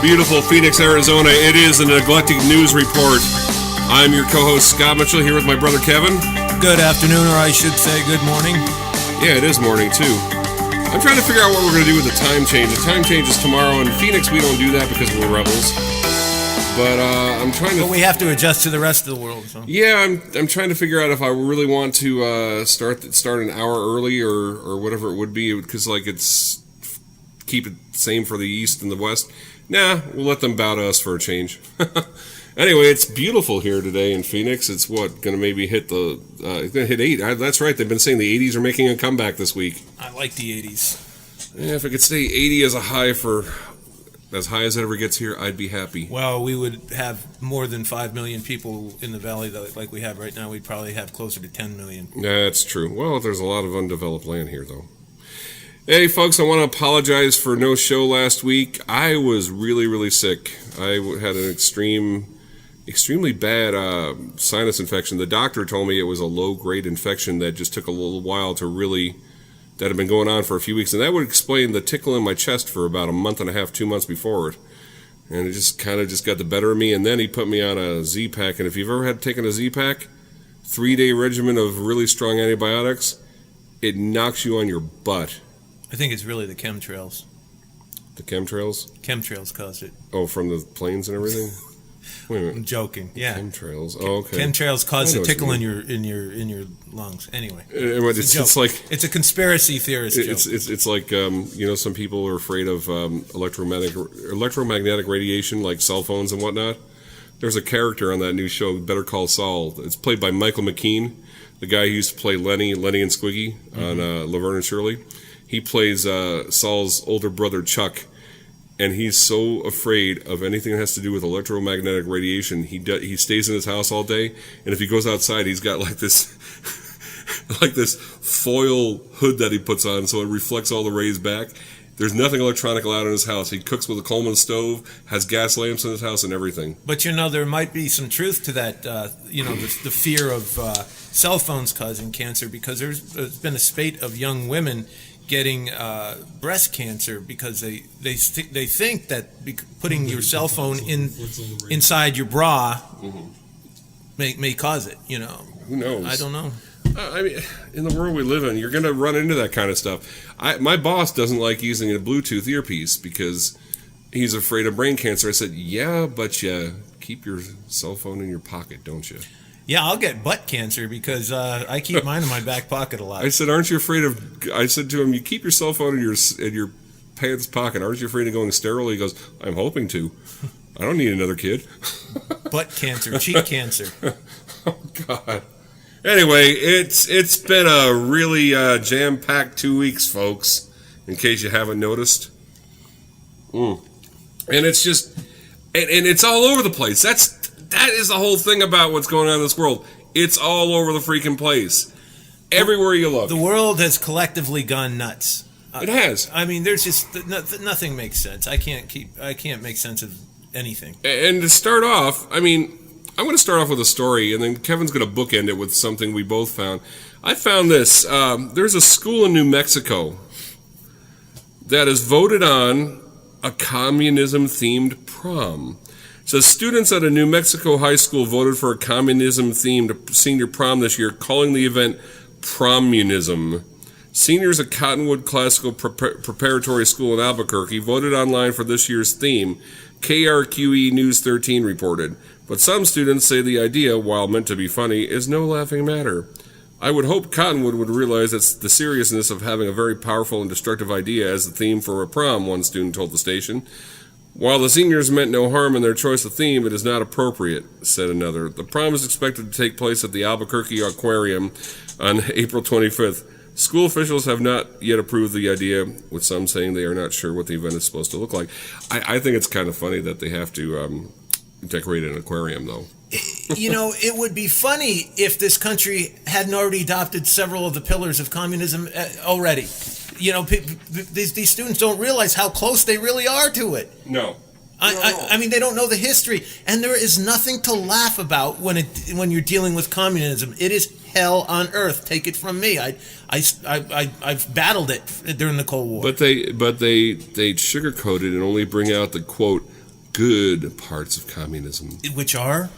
beautiful Phoenix, Arizona. It is a Neglected News Report. I'm your co-host, Scott Mitchell, here with my brother, Kevin. Good afternoon, or I should say good morning. Yeah, it is morning, too. I'm trying to figure out what we're going to do with the time change. The time change is tomorrow. In Phoenix, we don't do that because we're rebels. But I'm trying to... But we have to adjust to the rest of the world. So. Yeah, I'm trying to figure out if I really want to start an hour early or whatever it would be, because, like, it's... keep it the same for the East and the West. Nah, we'll let them bow to us for a change. Anyway, it's beautiful here today in Phoenix. It's going to maybe hit it's going to hit 8. That's right. They've been saying the 80s are making a comeback this week. I like the 80s. Yeah, if it could stay 80 as a high for as high as it ever gets here, I'd be happy. Well, we would have more than 5 million people in the valley like we have right now. We'd probably have closer to 10 million. That's true. Well, there's a lot of undeveloped land here, though. Hey, folks, I want to apologize for no show last week. I was really, really sick. I had an extremely bad sinus infection. The doctor told me it was a low-grade infection that just took a little while that had been going on for a few weeks. And that would explain the tickle in my chest for about a month and a half, 2 months before it. And it just kind of got the better of me. And then he put me on a Z-Pack. And if you've ever had taken a Z-Pack, 3-day regimen of really strong antibiotics, it knocks you on your butt. I think it's really the chemtrails. The chemtrails? Chemtrails caused it. Oh, from the planes and everything? Wait a minute. I'm joking. Yeah. Chemtrails. Oh, okay. Chemtrails cause the tickle in your lungs. Anyway. It's like it's a conspiracy theorist joke. It's like some people are afraid of electromagnetic radiation, like cell phones and whatnot. There's a character on that new show, Better Call Saul. It's played by Michael McKean, the guy who used to play Lenny and Squiggy on Laverne and Shirley. He plays Saul's older brother, Chuck, and he's so afraid of anything that has to do with electromagnetic radiation. He stays in his house all day, and if he goes outside, he's got like this foil hood that he puts on so it reflects all the rays back. There's nothing electronic allowed in his house. He cooks with a Coleman stove, has gas lamps in his house, and everything. But there might be some truth to that. The fear of cell phones causing cancer, because there's been a spate of young women getting breast cancer because they think that putting your cell phone inside your bra may cause it. Who knows? I don't know. I mean, in the world we live in, you're going to run into that kind of stuff. My boss doesn't like using a Bluetooth earpiece because he's afraid of brain cancer. I said, yeah, but you keep your cell phone in your pocket, don't you? Yeah, I'll get butt cancer because I keep mine in my back pocket a lot. I said, aren't you afraid of... I said to him, you keep your cell phone in your pants pocket. Aren't you afraid of going sterile? He goes, I'm hoping to. I don't need another kid. Butt cancer, cheek cancer. Oh, God. Anyway, it's been a really jam-packed 2 weeks, folks, in case you haven't noticed. And it's just... And it's all over the place. That is the whole thing about what's going on in this world. It's all over the freaking place. Everywhere you look. The world has collectively gone nuts. It has. I mean, there's just... Nothing makes sense. I can't make sense of anything. And to start off, I mean... I'm going to start off with a story, and then Kevin's going to bookend it with something we both found. I found this. There's a school in New Mexico that has voted on a communism-themed prom. So students at a New Mexico high school voted for a communism-themed senior prom this year, calling the event Promunism. Seniors at Cottonwood Classical Preparatory School in Albuquerque voted online for this year's theme, KRQE News 13 reported. But some students say the idea, while meant to be funny, is no laughing matter. I would hope Cottonwood would realize it's the seriousness of having a very powerful and destructive idea as the theme for a prom, one student told the station. While the seniors meant no harm in their choice of theme, it is not appropriate, said another. The prom is expected to take place at the Albuquerque Aquarium on April 25th. School officials have not yet approved the idea, with some saying they are not sure what the event is supposed to look like. I think it's kind of funny that they have to decorate an aquarium, though. It would be funny if this country hadn't already adopted several of the pillars of communism already. These students don't realize how close they really are to it. No. I mean, they don't know the history, and there is nothing to laugh about when you're dealing with communism. It is hell on earth. Take it from me. I've battled it during the Cold War. But they sugarcoat it and only bring out the quote good parts of communism. Which are?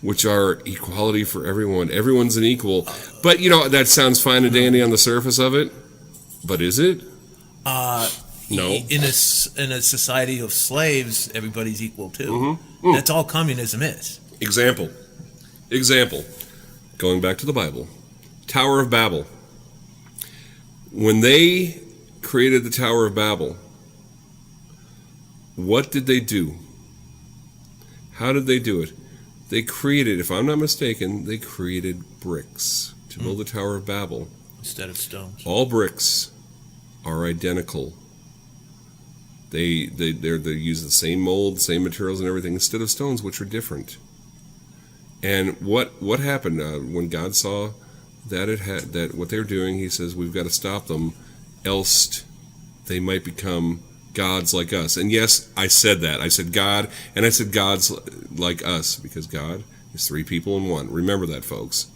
Which are equality for everyone. Everyone's an equal. But, that sounds fine and dandy on the surface of it. But is it? No. In a society of slaves, everybody's equal too. Mm-hmm. That's all communism is. Example. Going back to the Bible. Tower of Babel. When they created the Tower of Babel, what did they do? How did they do it? They created, if I'm not mistaken, they created bricks to build the Tower of Babel. Instead of stones. All bricks are identical. They use the same mold, same materials and everything, instead of stones, which are different. And what happened when God saw that what they're doing? He says, we've got to stop them, else they might become gods like us. And yes, I said that. I said God, and I said gods like us, because God is three people in one. Remember that, folks.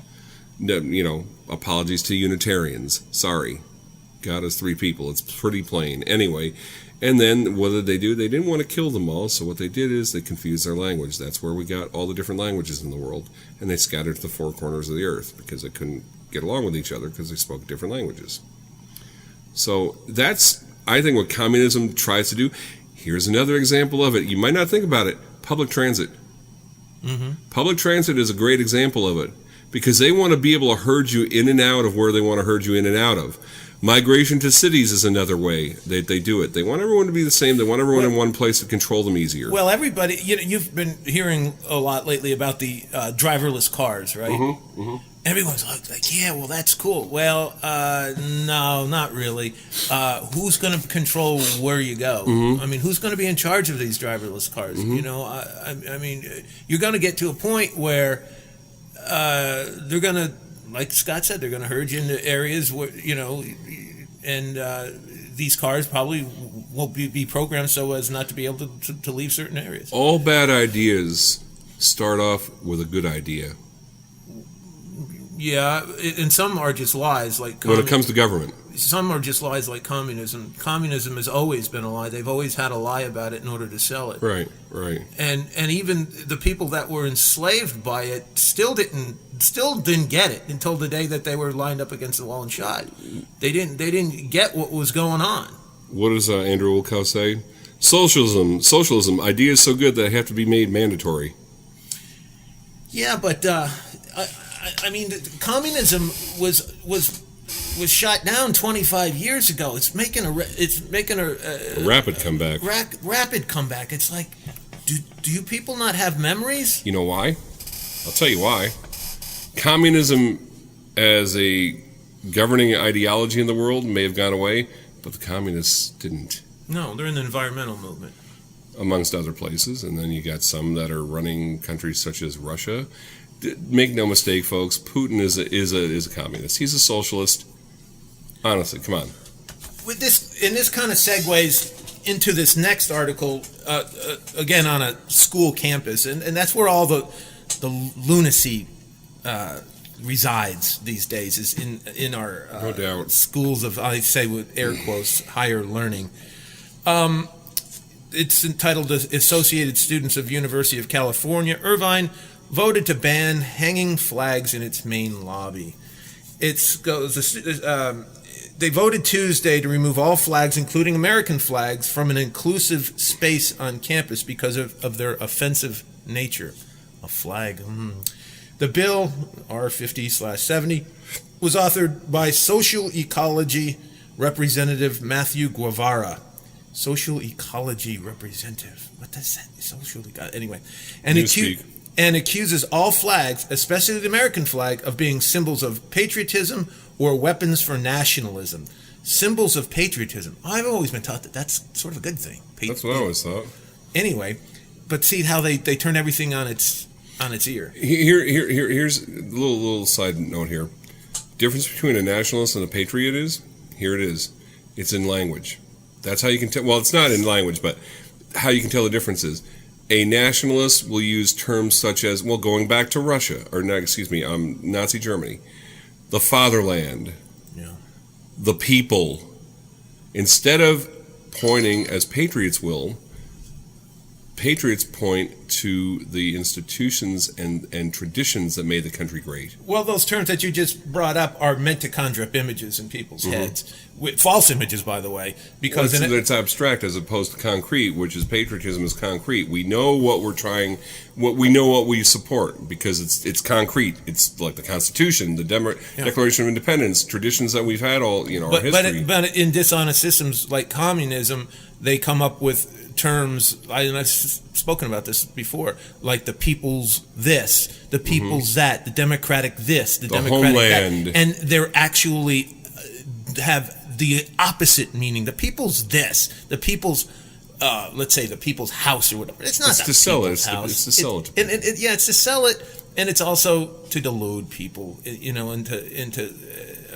Apologies to Unitarians. Sorry. God is three people. It's pretty plain. Anyway, and then what did they do? They didn't want to kill them all, so what they did is they confused their language. That's where we got all the different languages in the world, and they scattered to the four corners of the earth because they couldn't get along with each other because they spoke different languages. So that's, I think, what communism tries to do. Here's another example of it. You might not think about it. Public transit. Mm-hmm. Public transit is a great example of it because they want to be able to herd you in and out of where they want to herd you in and out of. Migration to cities is another way they do it. They want everyone to be the same. They want everyone in one place to control them easier. Well, everybody, you've been hearing a lot lately about the driverless cars, right? Mm-hmm, mm-hmm. Everyone's like, yeah, well, that's cool. Well, no, not really. Who's going to control where you go? Mm-hmm. I mean, who's going to be in charge of these driverless cars? Mm-hmm. I mean, you're going to get to a point where they're going to, like Scott said, they're going to herd you into areas where, and these cars probably won't be programmed so as not to be able to leave certain areas. All bad ideas start off with a good idea. Yeah, and some are just lies. Like when it comes to government. Some are just lies like communism. Communism has always been a lie. They've always had a lie about it in order to sell it. Right. And even the people that were enslaved by it still didn't get it until the day that they were lined up against the wall and shot. They didn't get what was going on. What does Andrew Wilkow say? Socialism, ideas so good that they have to be made mandatory. Yeah, but I mean, communism was shot down 25 years ago. It's making a rapid comeback. Rapid comeback. It's like, do you people not have memories? You know why? I'll tell you why. Communism as a governing ideology in the world may have gone away, but the communists didn't. No, they're in the environmental movement. Amongst other places, and then you got some that are running countries such as Russia. Make no mistake, folks, Putin is a communist. He's a socialist. Honestly, come on. This kind of segues into this next article, again on a school campus, and that's where all the lunacy resides these days, is in our no doubt. Schools of, I say with air quotes, higher learning. It's entitled Associated Students of University of California, Irvine, voted to ban hanging flags in its main lobby. They voted Tuesday to remove all flags, including American flags, from an inclusive space on campus because of their offensive nature. A flag. The bill, R50/70, was authored by Social Ecology Representative Matthew Guevara. Social Ecology Representative. What does that? Social Ecology. Anyway. And accuses all flags, especially the American flag, of being symbols of patriotism or weapons for nationalism. Symbols of patriotism. I've always been taught that that's sort of a good thing. That's what I always thought. Anyway, but see how they turn everything on its ear. Here's a little side note here. Difference between a nationalist and a patriot is, here it is. It's in language. That's how you can tell. Well, it's not in language, but how you can tell the difference is. A nationalist will use terms such as, well, going back to Russia, or Nazi Germany, the fatherland, the people. Instead of pointing, as patriots will, patriots point to the institutions and traditions that made the country great. Well, those terms that you just brought up are meant to conjure up images in people's heads. False images, by the way, because it's abstract as opposed to concrete, which is patriotism is concrete. We know what we're trying, what we support, because it's concrete. It's like the Constitution, the Declaration of Independence, traditions that we've had our history. But in dishonest systems like communism, they come up with terms, I've spoken about this before, like the people's this, the people's that, the democratic this, the democratic homeland. that. And they're actually have the opposite meaning. The people's this, the people's, let's say the people's house or whatever. It's not it's the to sell it. house. It's to sell it. It's to sell it, and it's also to delude people, into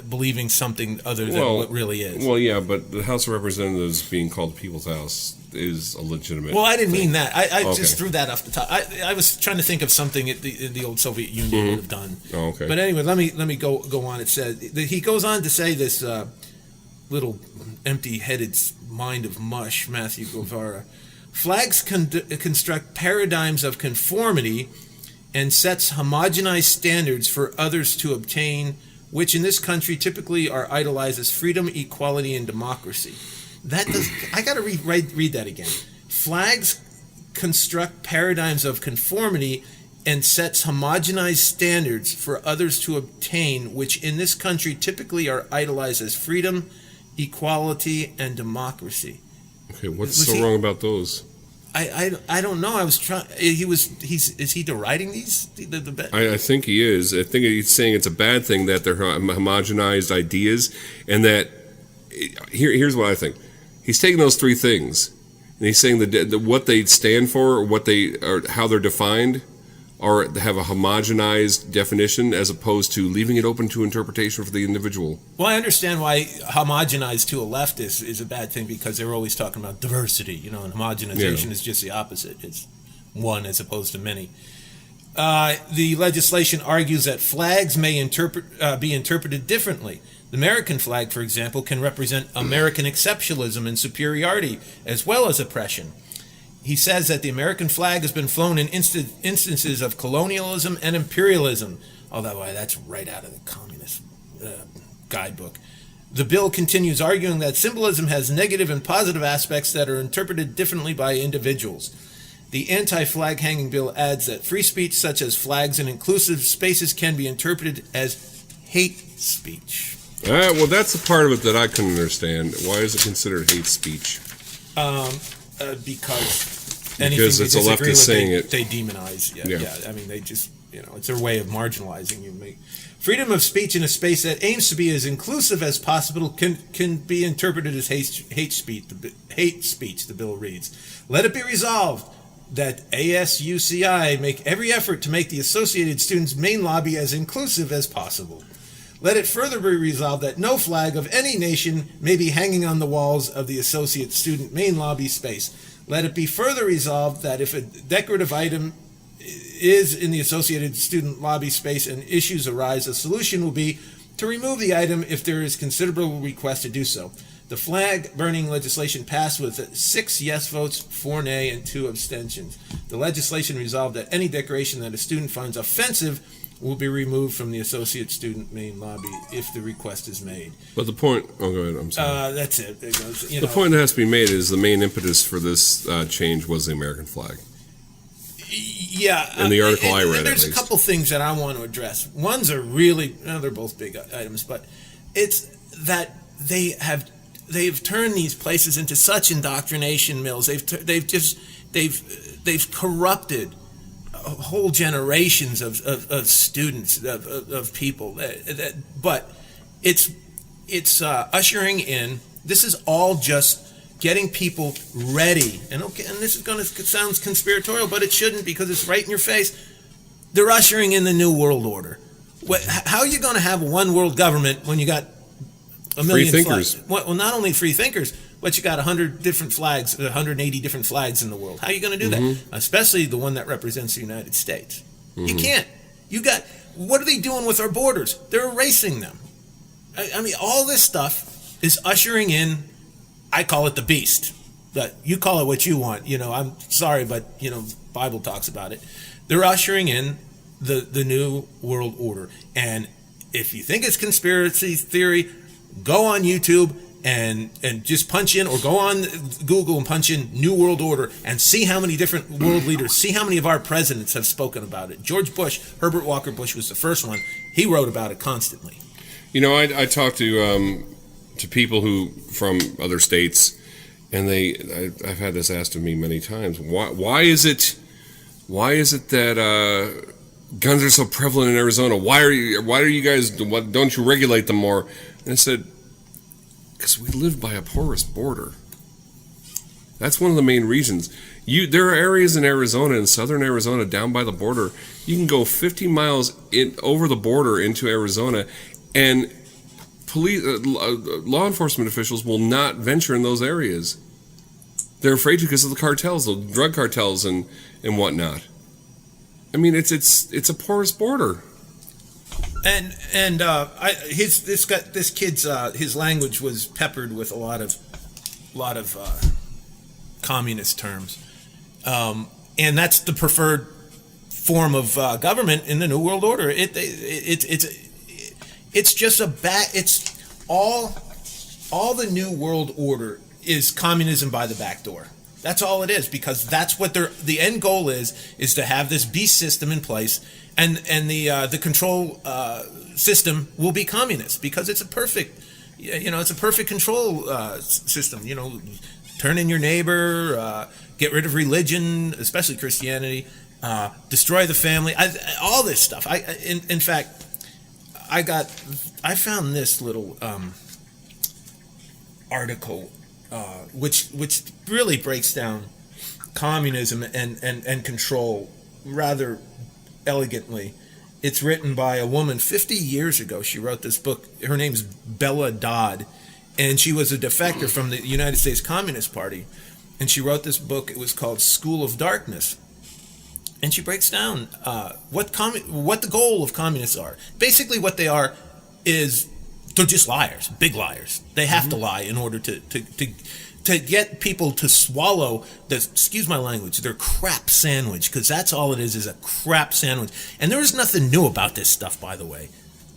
believing something other than what really is. Well, yeah, but the House of Representatives being called the People's House is a legitimate. Well, I didn't thing. mean that. I Okay. just threw that off the top. I was trying to think of something the old Soviet Union would have done. Oh, okay. But anyway, let me go on. It says he goes on to say this little empty-headed mind of mush, Matthew Guevara. Flags construct paradigms of conformity and sets homogenized standards for others to obtain, which in this country typically are idolized as freedom, equality, and democracy. I got to read that again. Flags construct paradigms of conformity and sets homogenized standards for others to obtain, which in this country typically are idolized as freedom, equality, and democracy. Okay, what's so wrong about those? I don't know. I was trying. Is he deriding these? I think he is. I think he's saying it's a bad thing that they're homogenized ideas, and that here's what I think. He's taking those three things, and he's saying that what they stand for, or how they're defined, or have a homogenized definition as opposed to leaving it open to interpretation for the individual. Well, I understand why homogenized to a leftist is a bad thing, because they're always talking about diversity, and homogenization is just the opposite. It's one as opposed to many. The legislation argues that flags may be interpreted differently. The American flag, for example, can represent American exceptionalism and superiority as well as oppression. He says that the American flag has been flown in instances of colonialism and imperialism. Although that's right out of the communist guidebook. The bill continues arguing that symbolism has negative and positive aspects that are interpreted differently by individuals. The anti-flag hanging bill adds that free speech such as flags and inclusive spaces can be interpreted as hate speech. Well, that's the part of it that I couldn't understand. Why is it considered hate speech? Because anything it's a leftist saying it. They demonize. Yeah. I mean, they just, it's their way of marginalizing you. Freedom of speech in a space that aims to be as inclusive as possible can be interpreted as hate speech. The bill reads. Let it be resolved that ASUCI make every effort to make the Associated Students' main lobby as inclusive as possible. Let it further be resolved that no flag of any nation may be hanging on the walls of the Associate Student main lobby space. Let it be further resolved that if a decorative item is in the Associated Student lobby space and issues arise, the solution will be to remove the item if there is considerable request to do so. The flag-burning legislation passed with 6 yes votes, 4 nay, and 2 abstentions. The legislation resolved that any decoration that a student finds offensive will be removed from the Associate Student main lobby if the request is made. But the point... Oh, go ahead. I'm sorry. That's it. It goes, the point that has to be made is the main impetus for this change was the American flag. Yeah. In the article I read, there's at least. a couple things that I want to address. One's are really... they're both big items, but it's that they've turned these places into such indoctrination mills. They've corrupted whole generations of students, of people. But it's ushering in. This is all just getting people ready. And this is going to sound conspiratorial, but it shouldn't, because it's right in your face. They're ushering in the new world order. How are you going to have a one world government when you got a million free thinkers? Well, not only free thinkers, but you got 100 different flags, 180 different flags in the world. How are you going to do that? Especially the one that represents the United States. You can't. What are they doing with our borders? They're erasing them. I mean, all this stuff is ushering in, I call it the beast. You call it what you want. I'm sorry, but Bible talks about it. They're ushering in the new world order. And if you think it's conspiracy theory, go on YouTube and just punch in, or go on Google and punch in New World Order and see how many different world leaders, see how many of our presidents have spoken about it. George Bush, Herbert Walker Bush was the first one. He wrote about it constantly. I talked to people who from other states, and I've had this asked of me many times. Why is it that guns are so prevalent in Arizona? Why are you guys? Don't you regulate them more? And I said, because we live by a porous border. That's one of the main reasons. There are areas in Arizona, in southern Arizona, down by the border. You can go 50 miles over the border into Arizona, and police, law enforcement officials will not venture in those areas. They're afraid to because of the cartels, the drug cartels, and whatnot. I mean, it's a porous border. This kid's his language was peppered with a lot of communist terms, and that's the preferred form of government in the New World Order. It's just it's all the New World Order is communism by the back door. That's all it is, because that's what the end goal is to have this beast system in place, and the control system will be communist, because it's a perfect control system. Turn in your neighbor, get rid of religion, especially Christianity, destroy the family, all this stuff. In fact, I found this little article which really breaks down communism and control rather elegantly. It's written by a woman 50 years ago. She wrote this book. Her name's Bella Dodd, and she was a defector from the United States Communist Party. And she wrote this book. It was called School of Darkness. And she breaks down what the goal of communists are. Basically, what they are is they're just liars, big liars. They have to lie in order to get people to swallow excuse my language, their crap sandwich, because that's all it is a crap sandwich. And there is nothing new about this stuff, by the way.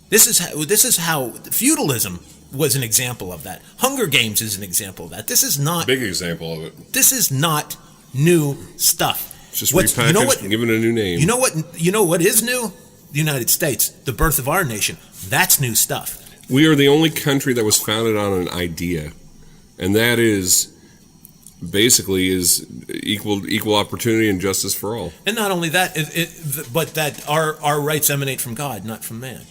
This is how feudalism was an example of that. Hunger Games is an example of that. This is not big example of it. This is not new stuff. It's just repackaged and given a new name. You know what is new? The United States, the birth of our nation. That's new stuff. We are the only country that was founded on an idea, and that is basically is equal opportunity and justice for all. And not only that, but that our rights emanate from God, not from man.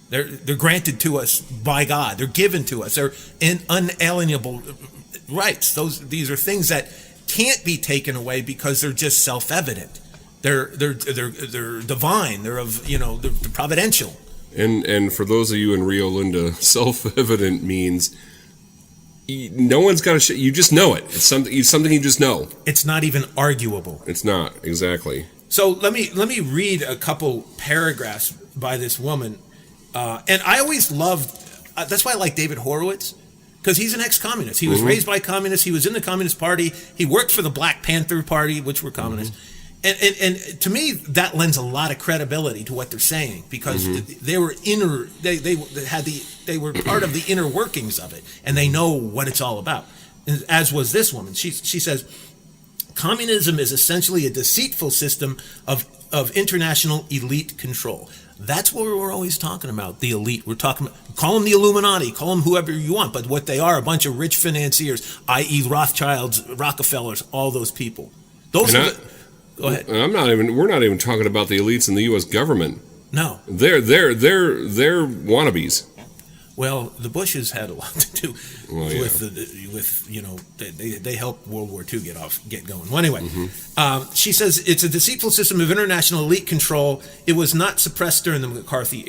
They're granted to us by God. They're given to us. They're unalienable rights. These are things that can't be taken away because they're just self-evident. They're divine. They're they're providential. And for those of you in Rio Linda, self-evident means no one's got to. You just know it. It's something you just know. It's not even arguable. It's not, exactly. So let me read a couple paragraphs by this woman, and I always loved. That's why I like David Horowitz, because he's an ex-communist. He was raised by communists. He was in the Communist Party. He worked for the Black Panther Party, which were communists. And to me, that lends a lot of credibility to what they're saying, because they were they were part of the inner workings of it, and they know what it's all about. And as was this woman. She says, communism is essentially a deceitful system of international elite control. That's what we're always talking about, the elite. We're talking about, call them the Illuminati, call them whoever you want, but what they are, a bunch of rich financiers, i.e. Rothschilds, Rockefellers, all those people. Go ahead. And we're not even talking about the elites in the U.S. government. No. They're wannabes. Well, the Bushes had a lot to do with they helped World War II get going. Well, anyway, she says it's a deceitful system of international elite control. It was not suppressed during the McCarthy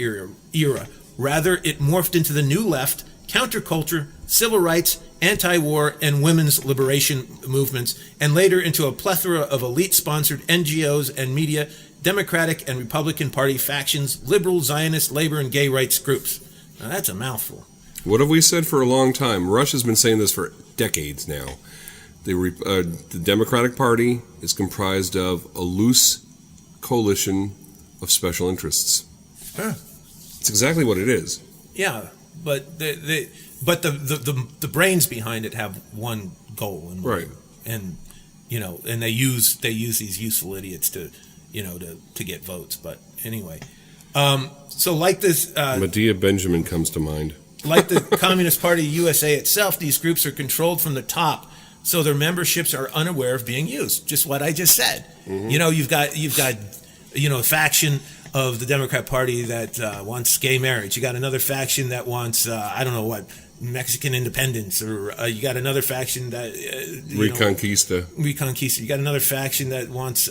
era. Rather, it morphed into the New Left, counterculture, civil rights, anti-war, and women's liberation movements, and later into a plethora of elite-sponsored NGOs and media, Democratic and Republican Party factions, liberal, Zionist, labor, and gay rights groups. Now, that's a mouthful. What have we said for a long time? Russia's been saying this for decades now. The Democratic Party is comprised of a loose coalition of special interests. Huh. It's exactly what it is. Yeah, but the brains behind it have one goal, Right. And and they use these useful idiots to get votes. But anyway, so like this, Medea Benjamin comes to mind. like the Communist Party USA itself, these groups are controlled from the top, so their memberships are unaware of being used. Just what I just said. Mm-hmm. You've got a faction of the Democrat Party that wants gay marriage. You got another faction that wants I don't know what, Mexican independence, or you got another faction that Reconquista. Reconquista. You got another faction that wants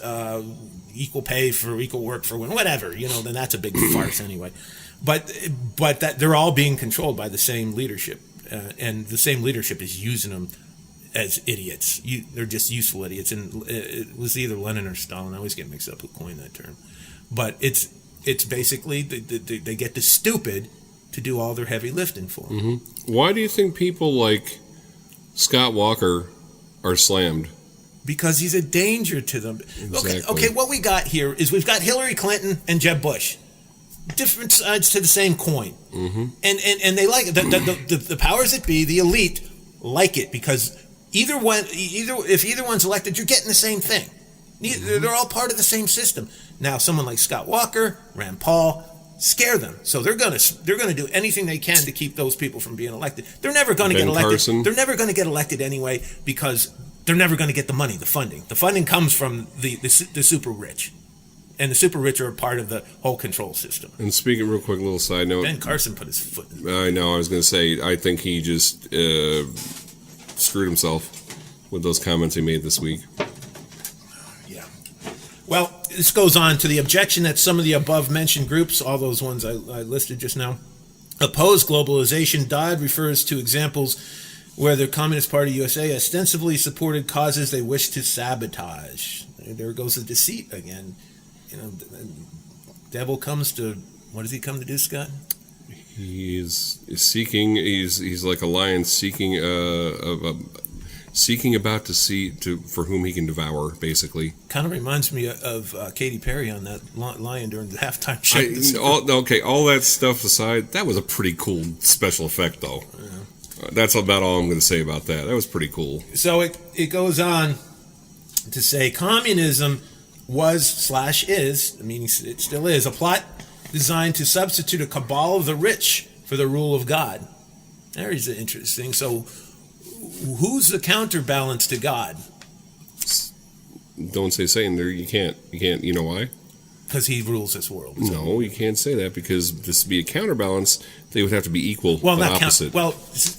equal pay for equal work for women. Whatever. Then that's a big farce anyway. But that they're all being controlled by the same leadership, and the same leadership is using them as idiots. They're just useful idiots. And it was either Lenin or Stalin. I always get mixed up who coined that term. But it's basically they get the stupid to do all their heavy lifting for them. Mm-hmm. Why do you think people like Scott Walker are slammed? Because he's a danger to them. Exactly. Okay, what we got here is we've got Hillary Clinton and Jeb Bush. Different sides to the same coin. Mm-hmm. And they like it. The powers that be, the elite, like it because if either one's elected, you're getting the same thing. They're all part of the same system. Now, someone like Scott Walker, Rand Paul, scare them. So they're gonna do anything they can to keep those people from being elected. They're never going to get elected. Carson. They're never going to get elected anyway because they're never going to get the money, the funding. The funding comes from the super rich. And the super rich are a part of the whole control system. And speaking real quick, little side note. Ben Carson put his foot in it. I know. I was going to say, I think he just screwed himself with those comments he made this week. Yeah. Well, this goes on to the objection that some of the above-mentioned groups, all those ones I listed just now, oppose globalization. Dodd refers to examples where the Communist Party USA ostensibly supported causes they wish to sabotage. There goes the deceit again. Devil comes to, what does he come to do, Scott? He's seeking. He's like a lion seeking about for whom he can devour. Basically, kind of reminds me of Katy Perry on that lion during the halftime show. All that stuff aside, that was a pretty cool special effect, though. Yeah. That's about all I'm going to say about that. That was pretty cool. So it goes on to say communism was/is, meaning it still is, a plot designed to substitute a cabal of the rich for the rule of God. There's interesting. So who's the counterbalance to God? Don't say Satan there. You can't. You know why? Because he rules this world. No, you can't say that because this to be a counterbalance, they would have to be equal, but opposite.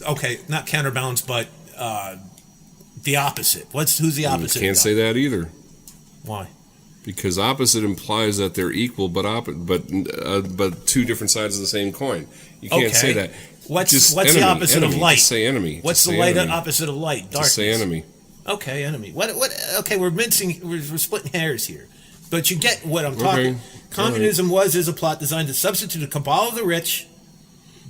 Okay, not counterbalance, but the opposite. Who's the opposite? You can't say that either. Why? Because opposite implies that they're equal, but two different sides of the same coin. You can't say that. What's the opposite of light? Just say enemy. What's the light opposite of light? Darkness. Just say enemy. Okay, enemy. What? Okay, we're splitting hairs here, but you get what I'm talking. Okay. Communism is a plot designed to substitute a cabal of the rich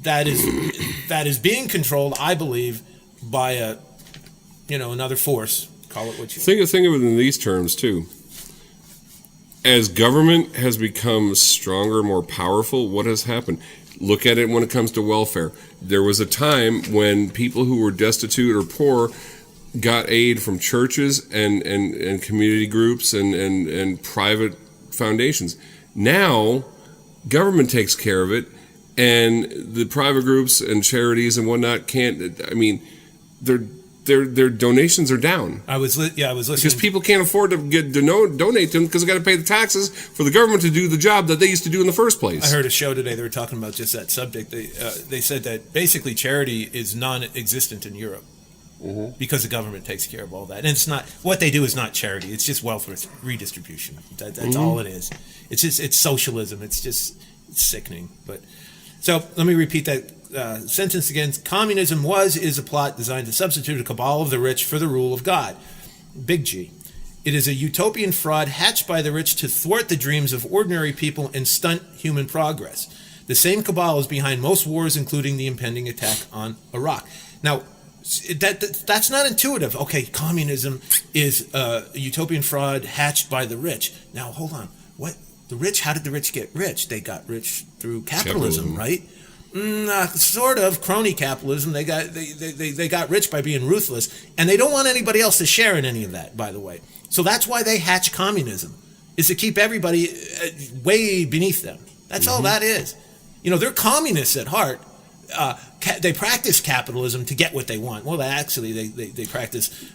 that is being controlled, I believe, by another force. Call it what you think of it in these terms too. As government has become stronger, more powerful, what has happened? Look at it when it comes to welfare. There was a time when people who were destitute or poor got aid from churches and community groups and private foundations. Now, government takes care of it, and the private groups and charities and whatnot can't. I mean, their donations are down. I was listening because people can't afford to donate to them because they got to pay the taxes for the government to do the job that they used to do in the first place. I heard a show today. They were talking about just that subject. They said that basically charity is non-existent in Europe because the government takes care of all that. And it's not what they do is not charity. It's just wealth redistribution. That's all it is. It's socialism. It's sickening. But so let me repeat that. Sentence again. Communism is a plot designed to substitute a cabal of the rich for the rule of God. Big G. It is a utopian fraud hatched by the rich to thwart the dreams of ordinary people and stunt human progress. The same cabal is behind most wars, including the impending attack on Iraq. Now, That's not intuitive. Okay, communism is a utopian fraud hatched by the rich. Now, hold on. What? The rich? How did the rich get rich? They got rich through capitalism. Right? Sort of crony capitalism. They got rich by being ruthless, and they don't want anybody else to share in any of that. By the way, so that's why they hatch communism, is to keep everybody way beneath them. That's all that is. They're communists at heart. They practice capitalism to get what they want. Well, they practice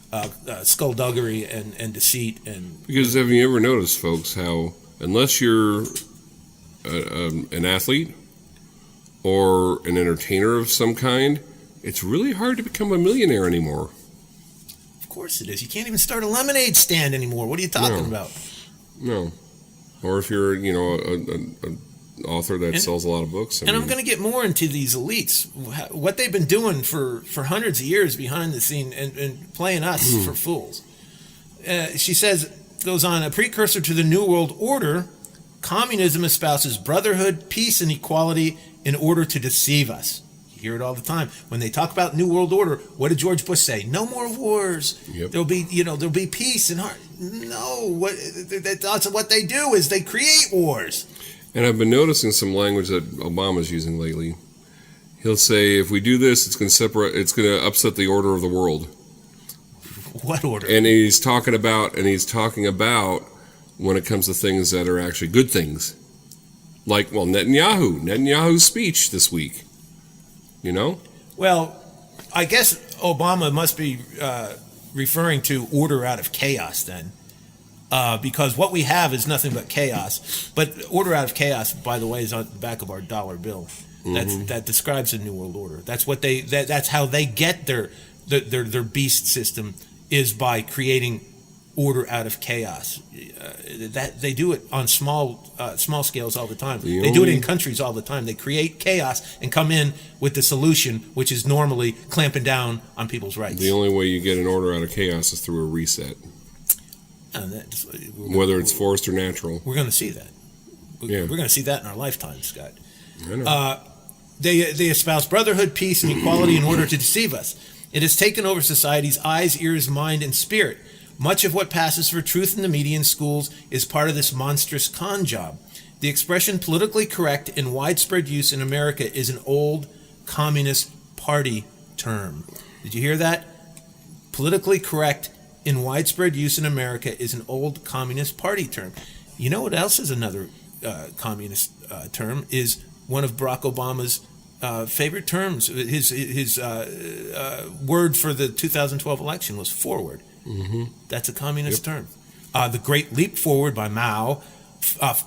skullduggery and deceit. Because have you ever noticed, folks, how unless you're an athlete or an entertainer of some kind, it's really hard to become a millionaire anymore. Of course it is. You can't even start a lemonade stand anymore. What are you talking about? No. Or if you're, an author that sells a lot of books. I'm going to get more into these elites, what they've been doing for hundreds of years behind the scene and playing us for fools. She goes on, a precursor to the New World Order, communism espouses brotherhood, peace, and equality in order to deceive us. You hear it all the time. When they talk about New World Order, what did George Bush say? No more wars. Yep. There'll be peace and heart. No, that's what they do is they create wars. And I've been noticing some language that Obama's using lately. He'll say, if we do this, it's going to upset the order of the world. What order? And he's talking about when it comes to things that are actually good things. Like, Netanyahu's speech this week. Well, I guess Obama must be referring to order out of chaos then. Because what we have is nothing but chaos. But order out of chaos, by the way, is on the back of our dollar bill. That describes the New World Order. That's what that's how they get their beast system, is by creating order out of chaos. That they do it on small scales all the time. They do it in countries all the time. They create chaos and come in with the solution, which is normally clamping down on people's rights. The only way you get an order out of chaos is through a reset. Whether it's forced or natural. We're going to see that. We're going to see that in our lifetime, Scott. I know. They espouse brotherhood, peace, and equality in order to deceive us. It has taken over society's eyes, ears, mind, and spirit. Much of what passes for truth in the media and schools is part of this monstrous con job. The expression politically correct in widespread use in America is an old Communist Party term. Did you hear that? Politically correct in widespread use in America is an old Communist Party term. You know what else is another communist term? Is one of Barack Obama's favorite terms. His word for the 2012 election was forward. That's a communist term. The Great Leap Forward by Mao,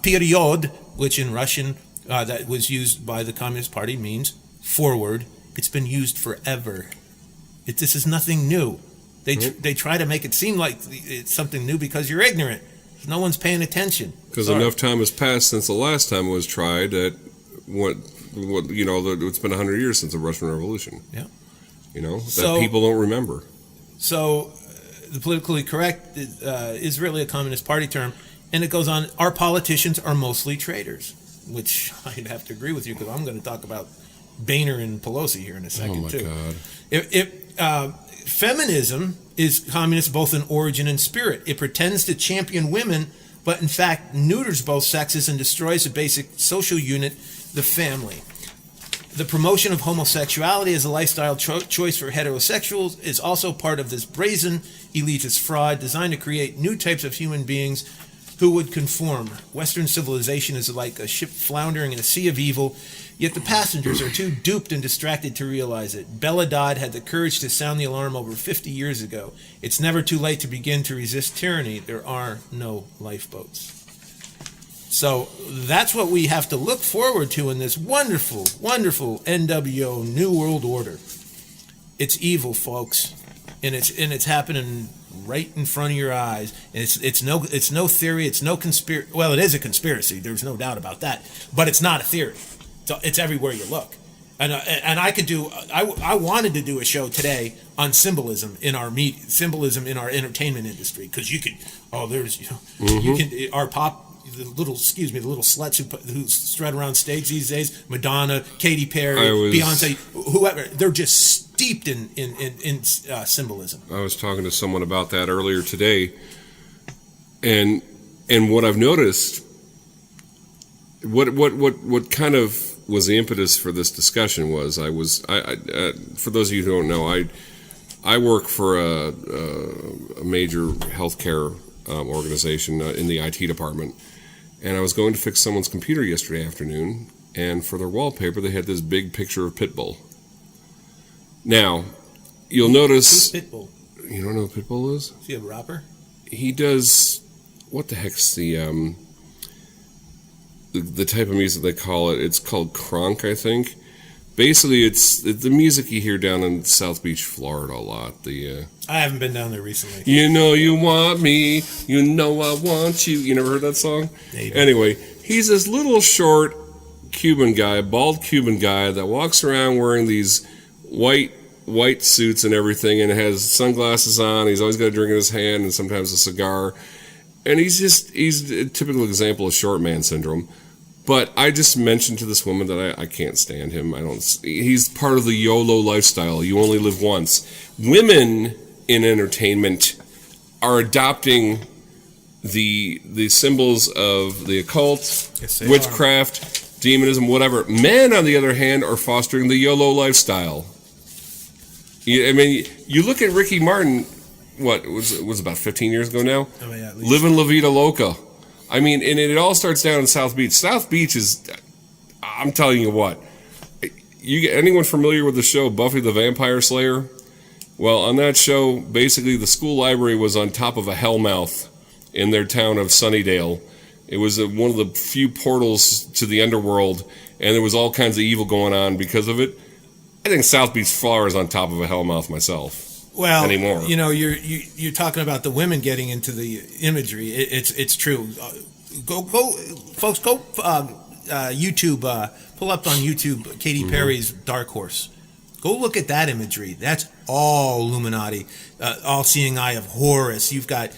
period, which in Russian that was used by the Communist Party, means forward. It's been used forever. This is nothing new. They try to make it seem like it's something new because you're ignorant. No one's paying attention. Because enough time has passed since the last time it was tried that it's been 100 years since the Russian Revolution. Yeah. That people don't remember. So the politically correct is really a Communist Party term. And it goes on, our politicians are mostly traitors, which I'd have to agree with you because I'm going to talk about Boehner and Pelosi here in a second, too. Oh, my God. Feminism is communist both in origin and spirit. It pretends to champion women, but in fact neuters both sexes and destroys the basic social unit, the family. The promotion of homosexuality as a lifestyle choice for heterosexuals is also part of this brazen elitist fraud designed to create new types of human beings who would conform. Western civilization is like a ship floundering in a sea of evil, yet the passengers are too duped and distracted to realize it. Bella Dodd had the courage to sound the alarm over 50 years ago. It's never too late to begin to resist tyranny. There are no lifeboats. So that's what we have to look forward to in this wonderful, wonderful NWO New World Order. It's evil, folks, and it's happening right in front of your eyes. And it's no theory. It's no conspiracy. Well, it is a conspiracy. There's no doubt about that. But it's not a theory. It's everywhere you look. And I could do. I wanted to do a show today on symbolism in our entertainment industry, because you could. Oh, there's you can our the little sluts who strut around stage these days, Madonna, Katy Perry, Beyonce, whoever, they're just steeped in symbolism. I was talking to someone about that earlier today, and what I've noticed, what kind of was the impetus for this discussion was I for those of you who don't know, I work for a major healthcare organization in the IT department, and I was going to fix someone's computer yesterday afternoon, and for their wallpaper they had this big picture of Pitbull. Now, you'll notice... Who's Pitbull? You don't know who Pitbull is? Is he a rapper? He does... What the heck's the type of music they call it? It's called crunk, I think. Basically, it's the music you hear down in South Beach, Florida a lot. I haven't been down there recently. You know you want me, you know I want you. You never heard that song? Maybe. Anyway, he's this little short Cuban guy, bald Cuban guy that walks around wearing these white suits and everything, and has sunglasses on. He's always got a drink in his hand and sometimes a cigar. And he's a typical example of short man syndrome. But I just mentioned to this woman that I can't stand him. He's part of the YOLO lifestyle. You only live once. Women in entertainment are adopting the symbols of the occult, witchcraft, demonism, whatever. Men, on the other hand, are fostering the YOLO lifestyle. You look at Ricky Martin. What was about 15 years ago now? Oh, yeah, at least. Living La Vida Loca. And it all starts down in South Beach. South Beach is, I'm telling you what, anyone familiar with the show Buffy the Vampire Slayer? Well, on that show, basically the school library was on top of a hellmouth in their town of Sunnydale. It was one of the few portals to the underworld, and there was all kinds of evil going on because of it. I think South Beach, Florida is on top of a hellmouth myself. Well, anymore. You're talking about the women getting into the imagery. It's true. Go, folks. Go YouTube. Pull up on YouTube Katy Perry's Dark Horse. Go look at that imagery. That's all Illuminati, all-seeing eye of Horus. You've got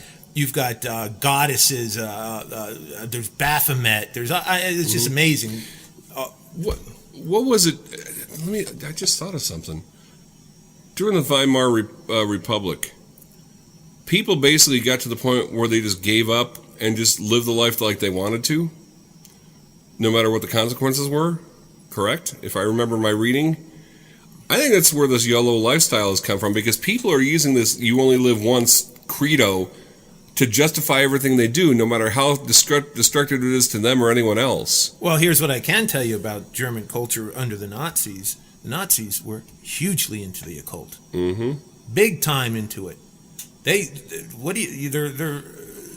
goddesses. There's Baphomet. It's just amazing. What was it? I just thought of something. During the Weimar Republic, people basically got to the point where they just gave up and just lived the life like they wanted to, no matter what the consequences were. Correct? If I remember my reading. I think that's where this YOLO lifestyle has come from, because people are using this "you only live once" credo to justify everything they do, no matter how destructive it is to them or anyone else. Well, here's what I can tell you about German culture under the Nazis. The Nazis were hugely into the occult, big time into it.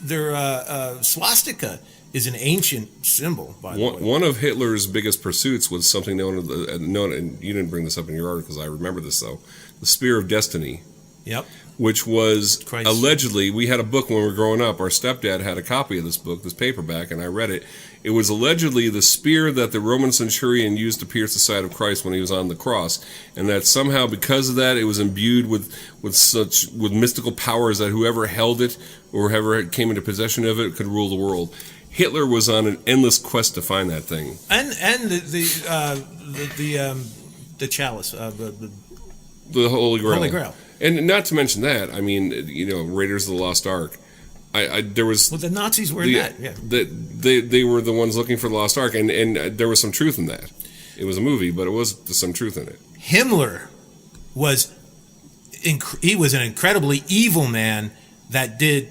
Their swastika is an ancient symbol, by the way. One of Hitler's biggest pursuits was something known, and you didn't bring this up in your articles, I remember this though, the Spear of Destiny. Yep. Which was allegedly, we had a book when we were growing up. Our stepdad had a copy of this book, this paperback, and I read it. It was allegedly the spear that the Roman centurion used to pierce the side of Christ when he was on the cross, and that somehow because of that, it was imbued with mystical powers that whoever held it or whoever came into possession of it could rule the world. Hitler was on an endless quest to find that thing. And the chalice, the Holy Grail. Holy Grail. And not to mention that, Raiders of the Lost Ark. There was the Nazis were that. Yeah. They were the ones looking for the Lost Ark, and there was some truth in that. It was a movie, but it was some truth in it. Himmler was an incredibly evil man that did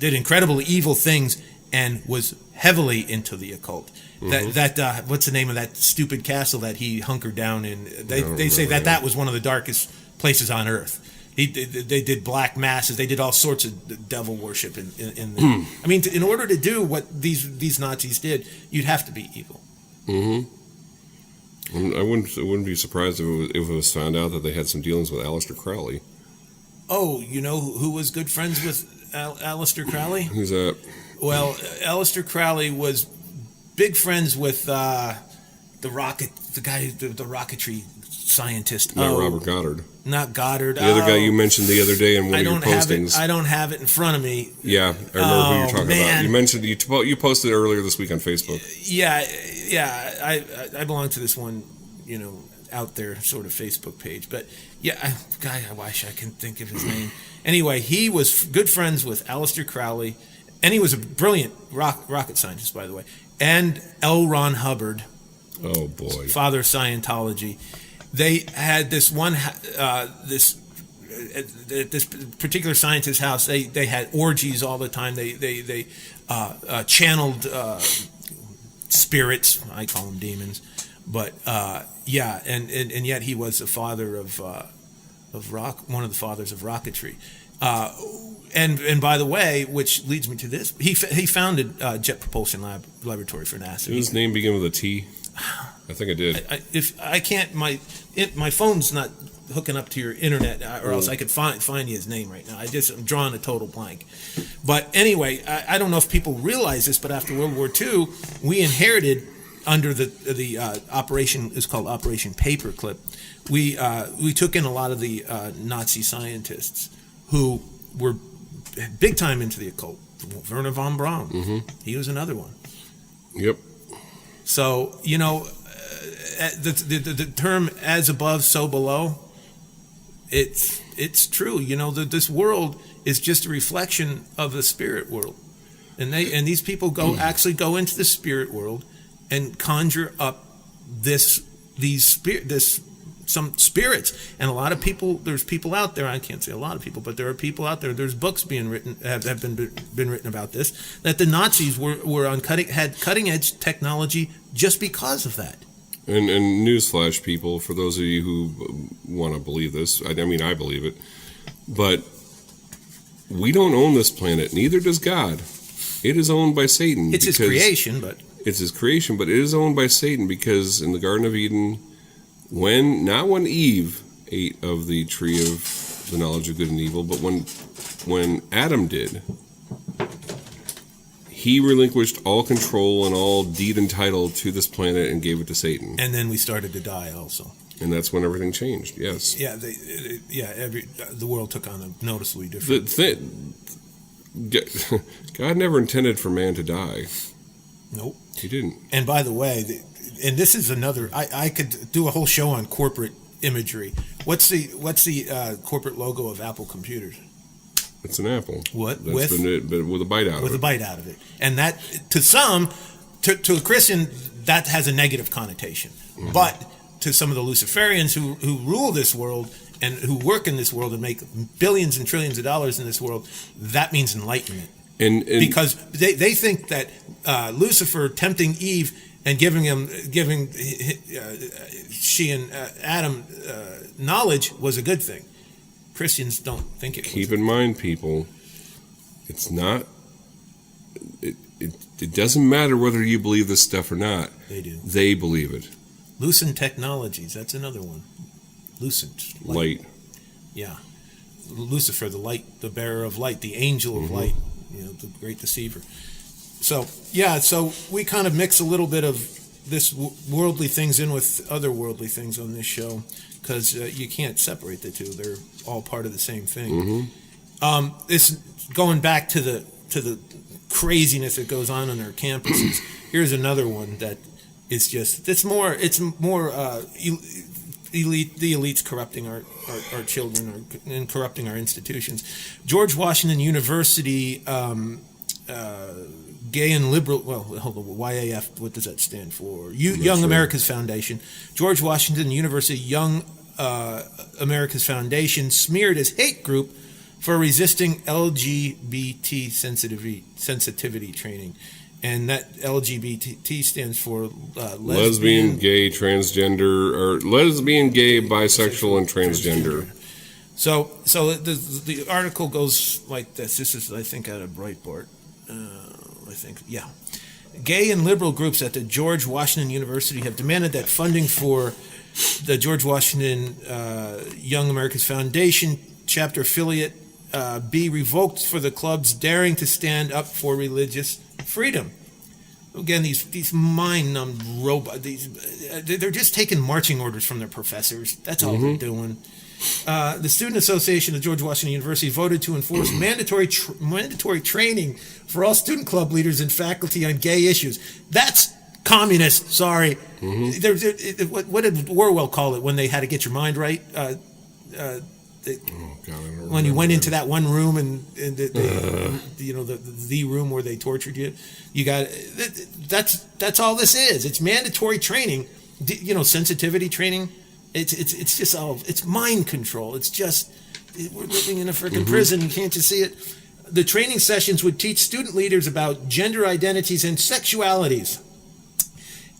incredibly evil things and was heavily into the occult. That what's the name of that stupid castle that he hunkered down in? They say that was one of the darkest places on earth. They did black masses. They did all sorts of devil worship in there. In order to do what these Nazis did, you'd have to be evil. I wouldn't be surprised if it was found out that they had some dealings with Aleister Crowley. Oh, you know who was good friends with Aleister Crowley? Who's that? Well, Aleister Crowley was big friends with the rocketry scientist. Not Robert Goddard. Not Goddard. The other guy you mentioned the other day in one of your postings. I don't have it in front of me. Yeah, I remember who you're talking about. You mentioned you posted it earlier this week on Facebook. Yeah. I belong to this one, out there sort of Facebook page. But yeah, I wish I can think of his name. Anyway, he was good friends with Aleister Crowley, and he was a brilliant rocket scientist, by the way, and L. Ron Hubbard. Oh boy, father of Scientology. They had this one, this particular scientist's house. They had orgies all the time. They channeled spirits. I call them demons, but and yet he was the father of one of the fathers of rocketry. And by the way, which leads me to this, he founded Jet Propulsion Laboratory for NASA. Did his name begin with a T? I think it did. If I can't, my phone's not hooking up to your internet, or else I could find his name right now. I'm drawing a total blank. But anyway, I don't know if people realize this, but after World War II, we inherited under the operation is called Operation Paperclip. We took in a lot of the Nazi scientists who were big time into the occult. Werner von Braun, he was another one. Yep. So the term "as above, so below," it's true. This world is just a reflection of the spirit world, and these people actually go into the spirit world and conjure up some spirits. And a lot of people, there's people out there, I can't say a lot of people, but there are people out there, there's books being written, have been written about this, that the Nazis had cutting edge technology just because of that. And newsflash, people, for those of you who want to believe this, I mean, I believe it, but we don't own this planet, neither does God. It is owned by Satan. It's his creation, but it is owned by Satan, because in the Garden of Eden, not when Eve ate of the tree of the knowledge of good and evil, but when Adam did, he relinquished all control and all deed and title to this planet and gave it to Satan. And then we started to die also. And that's when everything changed. Yes. Yeah. The world took on a noticeably different. God never intended for man to die. Nope. He didn't. And by the way, and this is another. I could do a whole show on corporate imagery. What's the corporate logo of Apple computers? It's an apple. What? But with a bite out of it. With a bite out of it. And that, to some, to a Christian, that has a negative connotation. Mm-hmm. But to some of the Luciferians who rule this world and who work in this world and make billions and trillions of dollars in this world, that means enlightenment. And because they think that Lucifer tempting Eve and giving she and Adam knowledge was a good thing. Christians don't think it. Keep in mind, people, it's not. It doesn't matter whether you believe this stuff or not. They do. They believe it. Lucent Technologies. That's another one. Lucent. Light. Yeah. Lucifer, the light, the bearer of light, the angel of light. The great deceiver. So we kind of mix a little bit of this worldly things in with other worldly things on this show, because you can't separate the two. They're all part of the same thing. This going back to the craziness that goes on our campuses. Here's another one that is just it's more elite. The elites corrupting our children and corrupting our institutions. George Washington University. Gay and Liberal, hold on, YAF, what does that stand for? Young America's Foundation. George Washington University Young America's Foundation smeared as hate group for resisting LGBT sensitivity training. And that LGBT stands for lesbian, gay, transgender, or lesbian, gay, bisexual, and transgender. So the article goes like this. This is, I think, out of Breitbart. Gay and liberal groups at the George Washington University have demanded that funding for the George Washington Young America's Foundation chapter affiliate be revoked for the club's daring to stand up for religious freedom. Again, these mind-numbed robots, they're just taking marching orders from their professors. That's all they're doing. The Student Association of George Washington University voted to enforce mandatory training for all student club leaders and faculty on gay issues. That's communist. Sorry. What did Orwell call it when they had to get your mind right? When you went into that one room and the room where they tortured you, that's all this is. It's mandatory training. Sensitivity training. It's just all, it's mind control. It's just, we're living in a freaking prison. Can't you see it? The training sessions would teach student leaders about gender identities and sexualities.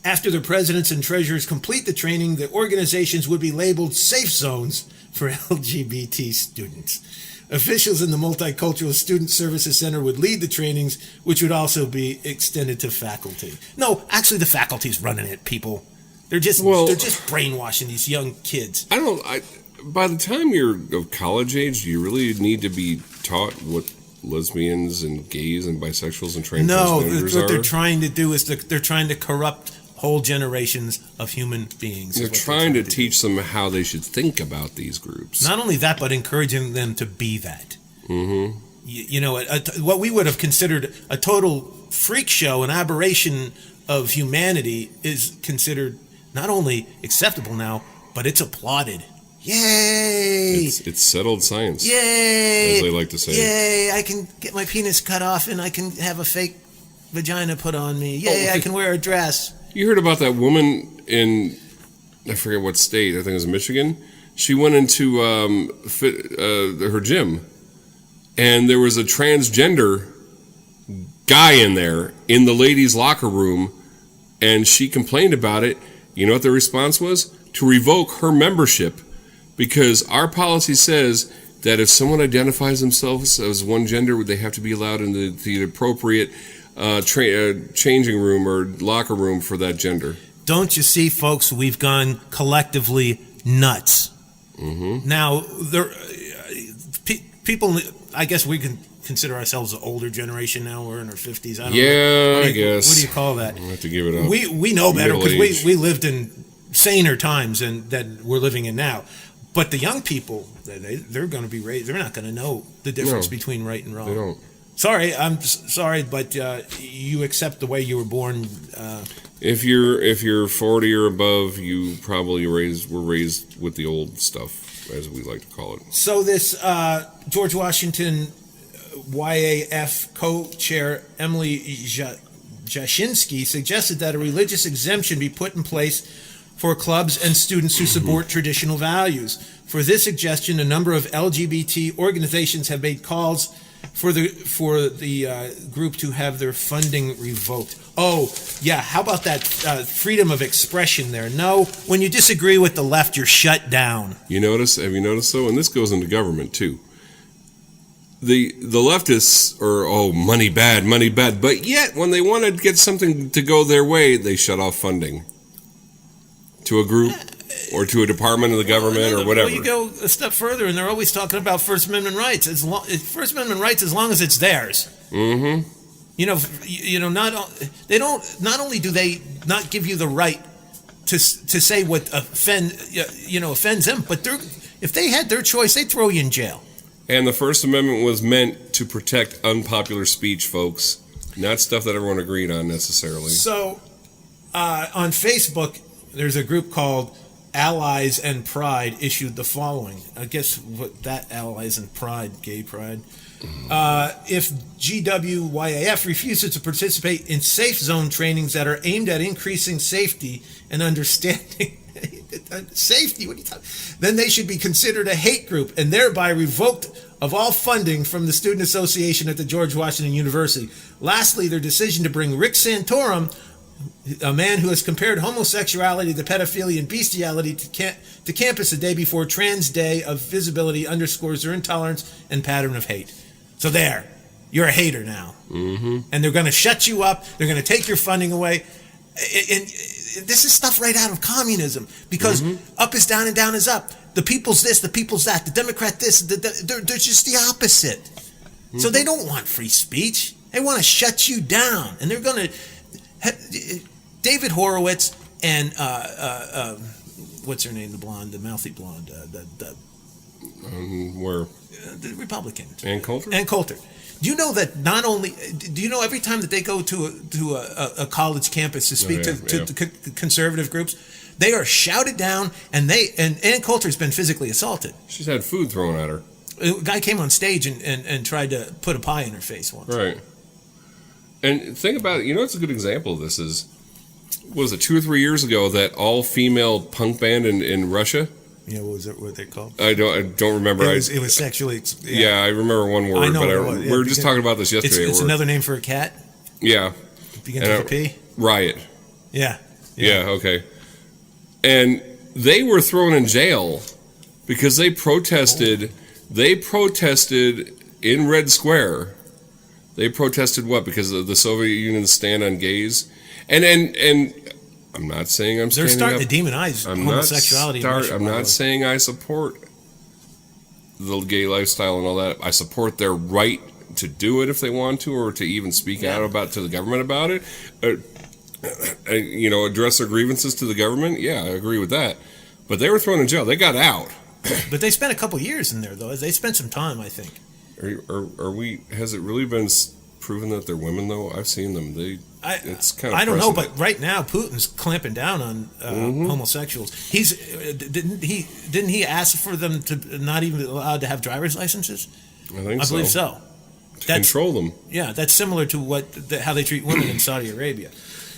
After the presidents and treasurers complete the training, the organizations would be labeled safe zones for LGBT students. Officials in the Multicultural Student Services Center would lead the trainings, which would also be extended to faculty. No, actually the faculty's running it, people. They're just brainwashing these young kids. By the time you're of college age, do you really need to be taught what lesbians and gays and bisexuals and transgenders are? What they're trying to do is they're trying to corrupt whole generations of human beings. They're trying to teach them how they should think about these groups. Not only that, but encouraging them to be that. Mm-hmm. What we would have considered a total freak show, an aberration of humanity, is considered not only acceptable now, but it's applauded. Yay! It's settled science. Yay! As they like to say. Yay! I can get my penis cut off and I can have a fake vagina put on me. Yay! I can wear a dress. You heard about that woman in, I forget what state, I think it was Michigan. She went into her gym, and there was a transgender guy in there in the ladies' locker room, and she complained about it. You know what the response was? To revoke her membership, because our policy says that if someone identifies themselves as one gender, they have to be allowed in the appropriate changing room or locker room for that gender. Don't you see, folks? We've gone collectively nuts. Mm-hmm. Now, people, I guess we can consider ourselves the older generation now. We're in our 50s. I guess. What do you call that? I'll have to give it up. We know better because we lived in saner times than we're living in now. But the young people, they're going to be raised. They're not going to know the difference between right and wrong. They don't. Sorry, I'm sorry, but you accept the way you were born. If you're 40 or above, you probably were raised with the old stuff, as we like to call it. So this George Washington YAF co-chair Emily Jashinsky suggested that a religious exemption be put in place for clubs and students who support traditional values. For this suggestion, a number of LGBT organizations have made calls for the group to have their funding revoked. Oh, yeah, how about that freedom of expression there? No, when you disagree with the left, you're shut down. Have you noticed so? And this goes into government, too. The leftists are, money bad, but yet when they want to get something to go their way, they shut off funding to a group or to a department of the government or whatever. Well, you go a step further, and they're always talking about First Amendment rights. First Amendment rights as long as it's theirs. Mm-hmm. Not only do they not give you the right to say what offends them, but if they had their choice, they'd throw you in jail. And the First Amendment was meant to protect unpopular speech, folks, not stuff that everyone agreed on necessarily. So, on Facebook, there's a group called Allies and Pride issued the following. I guess what that Allies and Pride, gay pride. If GWYAF refuses to participate in safe zone trainings that are aimed at increasing safety and understanding safety, what are you talking? Then they should be considered a hate group and thereby revoked of all funding from the Student Association at the George Washington University. Lastly, their decision to bring Rick Santorum, a man who has compared homosexuality to pedophilia and bestiality to campus the day before Trans Day of Visibility, underscores their intolerance and pattern of hate. So there, you're a hater now. Mm-hmm. And they're going to shut you up. They're going to take your funding away. And this is stuff right out of communism, because up is down and down is up. The people's this, the people's that. The Democrat this, they're just the opposite. Mm-hmm. So they don't want free speech. They want to shut you down. And they're going to... David Horowitz and what's her name, the blonde, the mouthy blonde, Where? The Republicans. Ann Coulter? Ann Coulter. Do you know that not only, do you know every time that they go to a college campus to speak to conservative groups, they are shouted down, and Ann Coulter's been physically assaulted. She's had food thrown at her. A guy came on stage and tried to put a pie in her face once. Right. And think about it, it's a good example of this is, was it 2 or 3 years ago that all-female punk band in Russia? Yeah, what was it? What they called? I don't remember. It was sexually. Yeah, I remember one word. I know but we were just talking about this yesterday. It's another name for a cat. Yeah. It begins with a P. Riot. Yeah. Okay. And they were thrown in jail because they protested. Oh. They protested in Red Square. They protested what? Because of the Soviet Union's stand on gays, and I'm not saying I'm. They're starting to demonize homosexuality. I'm not saying I support the gay lifestyle and all that. I support their right to do it if they want to, or to even speak out to the government about it. Address their grievances to the government. Yeah, I agree with that. But they were thrown in jail. They got out. But they spent a couple years in there, though. They spent some time, I think. Are we? Has it really been proven that they're women, though? I've seen them. It's kind of. I don't know, but right now Putin's clamping down on homosexuals. Didn't he ask for them to not even allowed to have driver's licenses? I believe so. Control them. Yeah, that's similar to how they treat women in Saudi Arabia.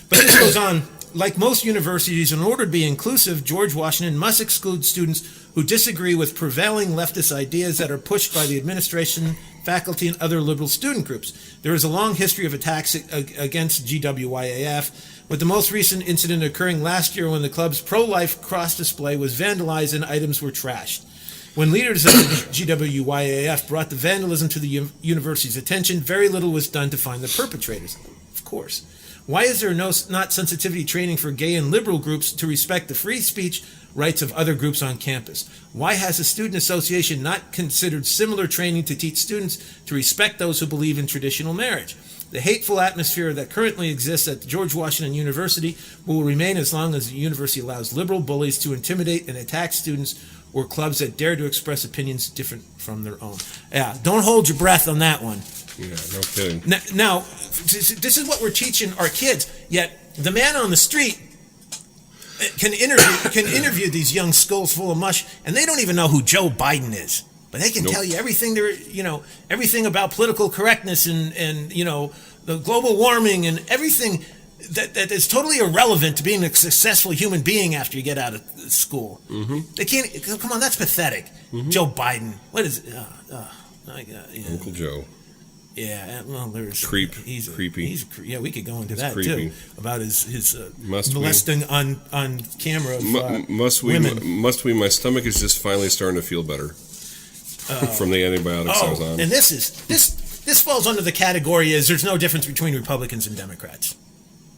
But this goes on. Like most universities, in order to be inclusive, George Washington must exclude students who disagree with prevailing leftist ideas that are pushed by the administration, faculty, and other liberal student groups. There is a long history of attacks against GWYAF, with the most recent incident occurring last year when the club's pro-life cross display was vandalized and items were trashed. When leaders of the GWYAF brought the vandalism to the university's attention, very little was done to find the perpetrators. Of course. Why is there not sensitivity training for gay and liberal groups to respect the free speech rights of other groups on campus? Why has the student association not considered similar training to teach students to respect those who believe in traditional marriage? The hateful atmosphere that currently exists at George Washington University will remain as long as the university allows liberal bullies to intimidate and attack students or clubs that dare to express opinions different from their own. Yeah, don't hold your breath on that one. Yeah, no kidding. Now, this is what we're teaching our kids. Yet the man on the street can interview these young skulls full of mush, and they don't even know who Joe Biden is. But they can tell you everything everything about political correctness and the global warming and everything that is totally irrelevant to being a successful human being after you get out of school. Mm-hmm. They can't. Come on, that's pathetic. Mm-hmm. Joe Biden. What is it? Uncle Joe. Yeah, well, there's he's creepy. We could go into that creepy. Too about his molesting on camera of must we? Women. Must we? My stomach is just finally starting to feel better from the antibiotics I was on. And this falls under the category is there's no difference between Republicans and Democrats,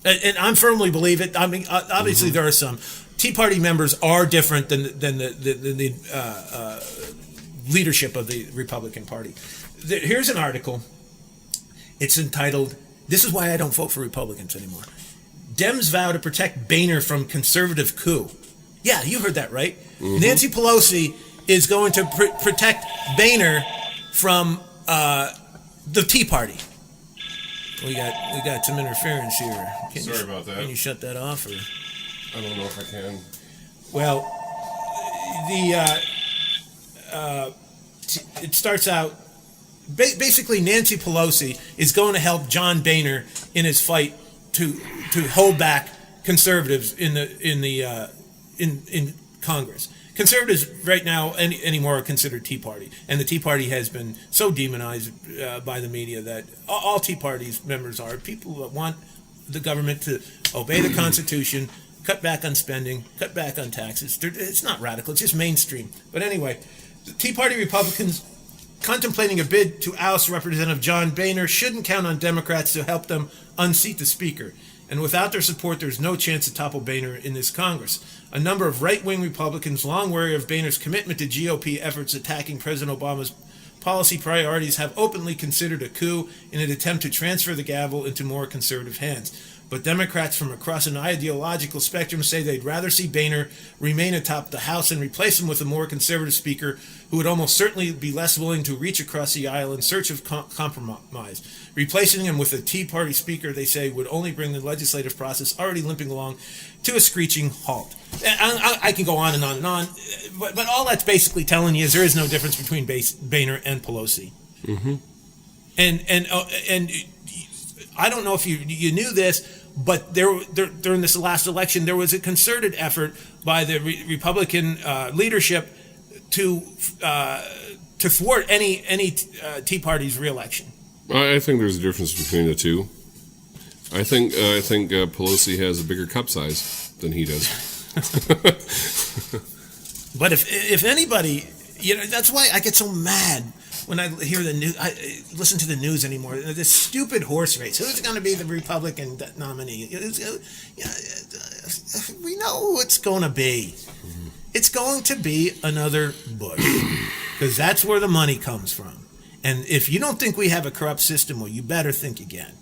and I firmly believe it. I mean, obviously there are some Tea Party members are different than the leadership of the Republican Party. Here's an article. It's entitled, "This is why I don't vote for Republicans anymore. Dems vow to protect Boehner from conservative coup." Yeah, you heard that right. Mm-hmm. Nancy Pelosi is going to protect Boehner from the Tea Party. We got some interference here. Sorry about that. Can you shut that off? Or? I don't know if I can. Well, it starts out. Basically, Nancy Pelosi is going to help John Boehner in his fight to hold back conservatives in Congress. Conservatives right now anymore are considered Tea Party, and the Tea Party has been so demonized by the media that all Tea Party's members are people that want the government to obey the Constitution, cut back on spending, cut back on taxes. It's not radical; it's just mainstream. But anyway, the Tea Party Republicans contemplating a bid to oust Representative John Boehner shouldn't count on Democrats to help them unseat the Speaker. And without their support, there's no chance to topple Boehner in this Congress. A number of right-wing Republicans, long wary of Boehner's commitment to GOP efforts attacking President Obama's policy priorities, have openly considered a coup in an attempt to transfer the gavel into more conservative hands. But Democrats from across an ideological spectrum say they'd rather see Boehner remain atop the House and replace him with a more conservative speaker who would almost certainly be less willing to reach across the aisle in search of compromise. Replacing him with a Tea Party speaker, they say, would only bring the legislative process already limping along to a screeching halt. I can go on and on and on, but all that's basically telling you is there is no difference between Boehner and Pelosi. Mm-hmm. And I don't know if you knew this, but during this last election, there was a concerted effort by the Republican leadership to thwart any Tea Party's reelection. I think there's a difference between the two. I think Pelosi has a bigger cup size than he does. But if anybody, that's why I get so mad when I hear the news. I listen to the news anymore. This stupid horse race. Who's going to be the Republican nominee? We know who it's going to be. It's going to be another Bush, because that's where the money comes from. And if you don't think we have a corrupt system, well, you better think again.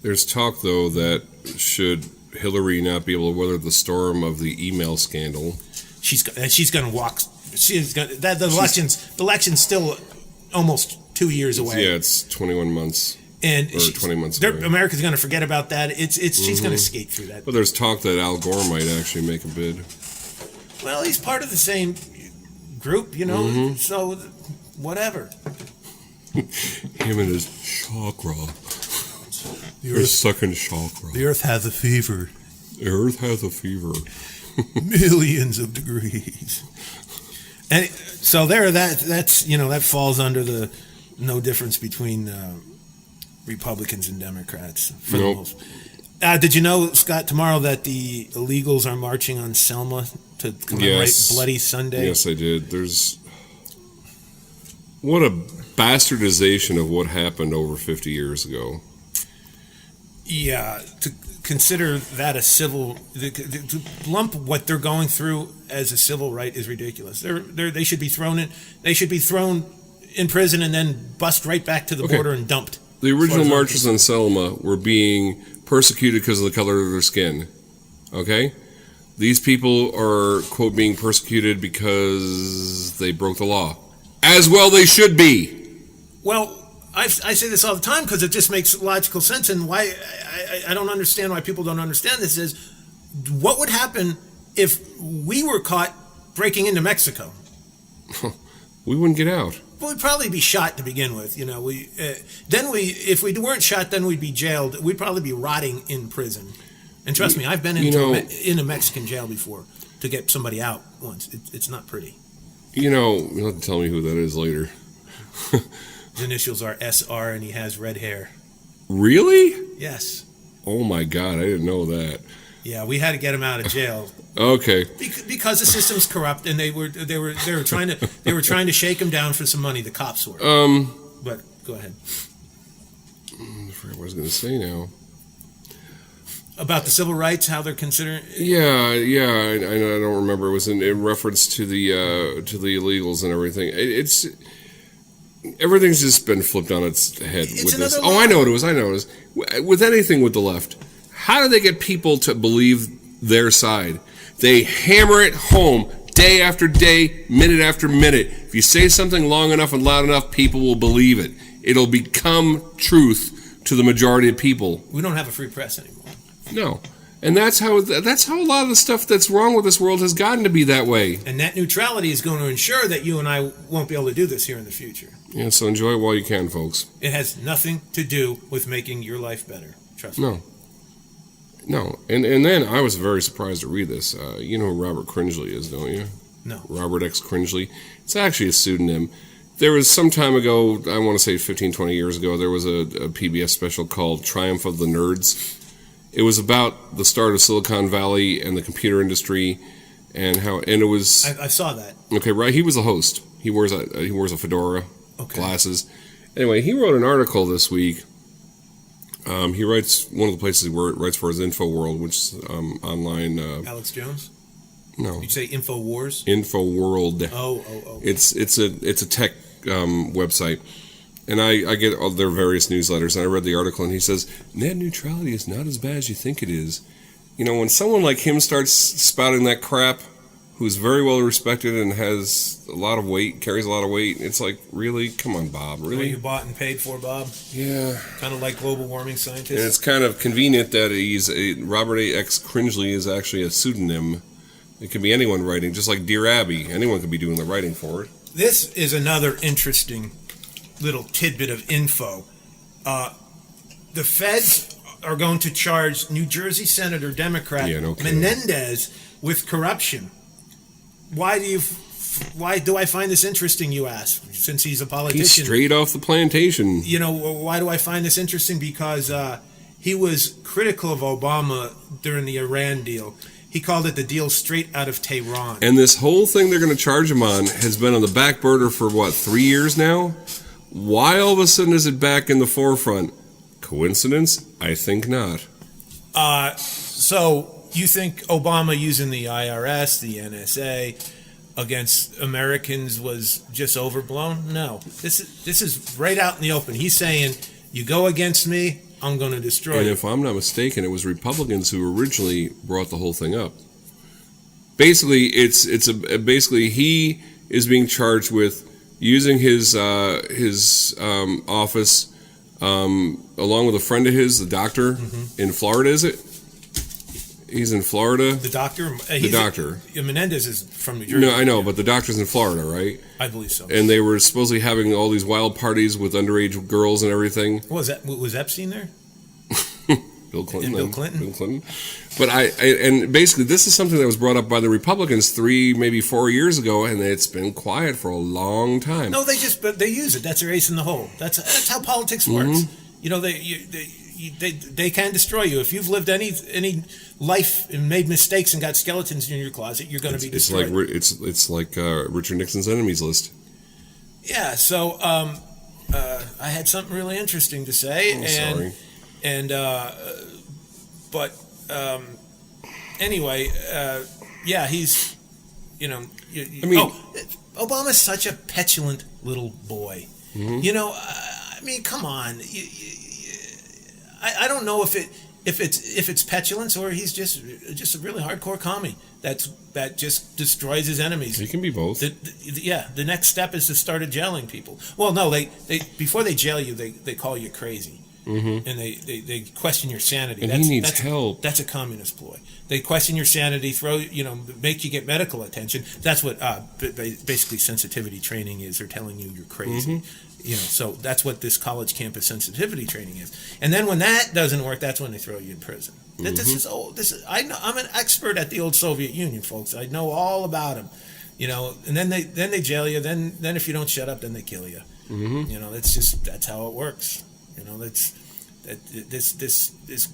There's talk, though, that should Hillary not be able to weather the storm of the email scandal, she's going to walk. The election's still almost 2 years away. Yeah, it's 21 months. And 20 months away. America's going to forget about that. She's going to skate through that. But there's talk that Al Gore might actually make a bid. Well, he's part of the same group, so whatever. Him and his chakra. They're stuck in chakra. The Earth has a fever. The Earth has a fever. Millions of degrees. And so that's that falls under the no difference between Republicans and Democrats. For the most. Did you know, Scott, tomorrow that the illegals are marching on Selma to commemorate Bloody Sunday? Yes, I did. What a bastardization of what happened over 50 years ago. Yeah, to consider that a civil, to lump what they're going through as a civil right is ridiculous. They should be thrown in. They should be thrown in prison and then bussed right back to the border and dumped. The original marchers on Selma were being persecuted because of the color of their skin. Okay? These people are, quote, being persecuted because they broke the law. As well they should be. Well, I say this all the time because it just makes logical sense, and why I don't understand why people don't understand this is what would happen if we were caught breaking into Mexico? We wouldn't get out. Well, we'd probably be shot to begin with. If we weren't shot, then we'd be jailed. We'd probably be rotting in prison. And trust me, I've been in a Mexican jail before to get somebody out once. It's not pretty. You'll have to tell me who that is later. His initials are SR, and he has red hair. Really? Yes. Oh my God, I didn't know that. Yeah, we had to get him out of jail. Okay. Because the system's corrupt, and they were trying to shake him down for some money. The cops were. But go ahead. I forgot what I was going to say now. About the civil rights, how they're considering. Yeah. I don't remember. It was in reference to the illegals and everything. Everything's just been flipped on its head with this. Oh, I know what it was. With anything with the left, how do they get people to believe their side? They hammer it home day after day, minute after minute. If you say something long enough and loud enough, people will believe it. It'll become truth to the majority of people. We don't have a free press anymore. No. And that's how a lot of the stuff that's wrong with this world has gotten to be that way. And net neutrality is going to ensure that you and I won't be able to do this here in the future. Yeah, so enjoy it while you can, folks. It has nothing to do with making your life better. Trust me. No. And then I was very surprised to read this. You know who Robert Cringely is, don't you? No. Robert X. Cringely. It's actually a pseudonym. There was some time ago, I want to say 15, 20 years ago, there was a PBS special called Triumph of the Nerds. It was about the start of Silicon Valley and the computer industry, and it was. I saw that. Okay, right. He was the host. He wears a fedora, glasses. Anyway, he wrote an article this week. He writes one of the places he writes for is InfoWorld, which is online. Alex Jones. No. You say InfoWars? InfoWorld. Oh. It's a tech website. And I get all their various newsletters, and I read the article, and he says, net neutrality is not as bad as you think it is. You know, when someone like him starts spouting that crap, who's very well respected and has a lot of weight, carries a lot of weight, it's like, really? Come on, Bob, really? You bought and paid for, Bob? Yeah. Kind of like global warming scientists? And it's kind of convenient that Robert A. X. Cringely is actually a pseudonym. It could be anyone writing, just like Dear Abby. Anyone could be doing the writing for it. This is another interesting little tidbit of info. The feds are going to charge New Jersey Senator Democrat Menendez with corruption. Why do I find this interesting, you ask, since he's a politician? He's straight off the plantation. You know, why do I find this interesting? Because he was critical of Obama during the Iran deal. He called it the deal straight out of Tehran. And this whole thing they're going to charge him on has been on the back burner for, 3 years now? Why all of a sudden is it back in the forefront? Coincidence? I think not. So you think Obama using the IRS, the NSA against Americans was just overblown? No. This is right out in the open. He's saying, you go against me, I'm going to destroy you. And if I'm not mistaken, it was Republicans who originally brought the whole thing up. Basically, basically he is being charged with using his office along with a friend of his, the doctor in Florida. Is it? He's in Florida. The doctor. The doctor. Menendez is from New Jersey. No, I know, but the doctor's in Florida, right? I believe so. And they were supposedly having all these wild parties with underage girls and everything. Was Epstein there? Bill Clinton. Bill Clinton. Bill Clinton. But and basically this is something that was brought up by the Republicans 3, maybe 4 years ago, and it's been quiet for a long time. No, they use it. That's their ace in the hole. That's how politics works. You know, they can destroy you if you've lived any life and made mistakes and got skeletons in your closet. You're going to be destroyed. It's like Richard Nixon's enemies list. Yeah. So I had something really interesting to say, Sorry. But anyway, yeah, he's, you know, Obama's such a petulant little boy. You know, I mean, come on. I don't know if it's petulance or he's just a really hardcore commie that just destroys his enemies. He can be both. The next step is to start jailing people. Well, no, they before they jail you, they call you crazy. And they question your sanity. And he needs help. That's a communist ploy. They question your sanity, make you get medical attention. That's what basically sensitivity training is. They're telling you you're crazy. You know, so that's what this college campus sensitivity training is. And then when that doesn't work, that's when they throw you in prison. I'm an expert at the old Soviet Union, folks. I know all about them. You know, and then they jail you. Then if you don't shut up, then they kill you. You know, that's how it works. You know, this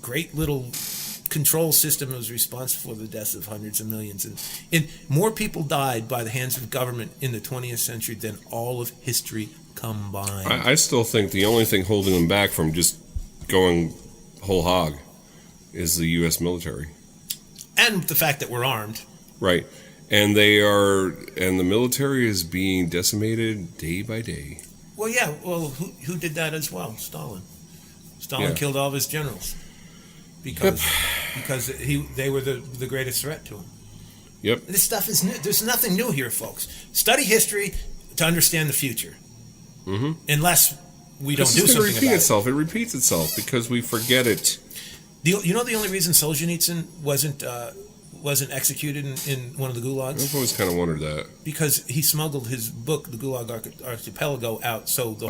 great little control system was responsible for the deaths of hundreds of millions, and more people died by the hands of government in the 20th century than all of history combined. I still think the only thing holding them back from just going whole hog is the U.S. military, and the fact that we're armed. Right, and the military is being decimated day by day. Well, yeah. Well, who did that as well? Stalin. Stalin killed all of his generals because they were the greatest threat to him. Yep. This stuff is new. There's nothing new here, folks. Study history to understand the future. Unless we don't do something about it. It repeats itself because we forget it. You know the only reason Solzhenitsyn wasn't executed in one of the gulags? I've always kind of wondered that. Because he smuggled his book, The Gulag Archipelago, out so the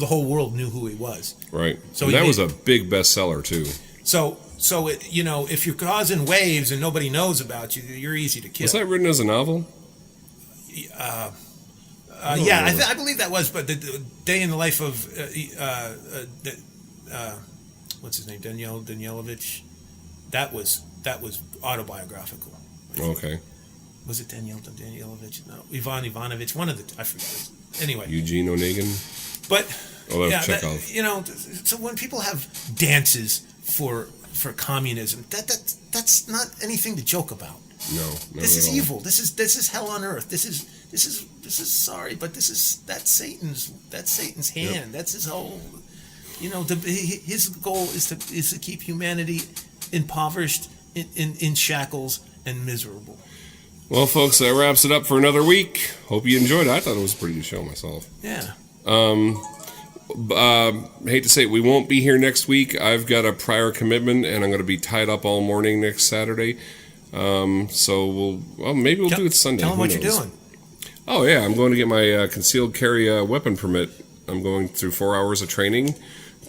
whole world knew who he was. Right. So that was a big bestseller too. So it, you know, if you're causing waves and nobody knows about you, you're easy to kill. Was that written as a novel? I believe that was. But the day in the life of what's his name, Danielovich, that was autobiographical. Okay. Was it Danielovich? No, Ivan Ivanovich. One of the, I forget. Anyway. Eugene Onegin. But Chekhov. You know, so when people have dances for communism, that's not anything to joke about. No. This is evil. This is hell on earth. This is sorry, but that's Satan's hand. That's his whole. His goal is to keep humanity impoverished, in shackles, and miserable. Well, folks, that wraps it up for another week. Hope you enjoyed it. I thought it was a pretty good show myself. Yeah. Hate to say it, we won't be here next week. I've got a prior commitment, and I'm going to be tied up all morning next Saturday. So maybe we'll do it Sunday. Tell them what you're doing. Oh, yeah, I'm going to get my concealed carry weapon permit. I'm going through 4 hours of training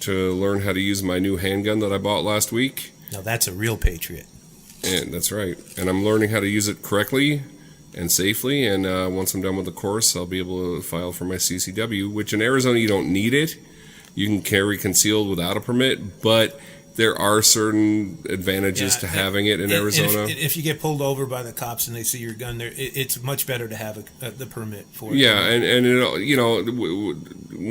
to learn how to use my new handgun that I bought last week. Now that's a real patriot. And that's right. And I'm learning how to use it correctly and safely. And once I'm done with the course, I'll be able to file for my CCW, which in Arizona you don't need it. You can carry concealed without a permit, but there are certain advantages to having it in Arizona. If you get pulled over by the cops and they see your gun there, it's much better to have the permit for it. Yeah, and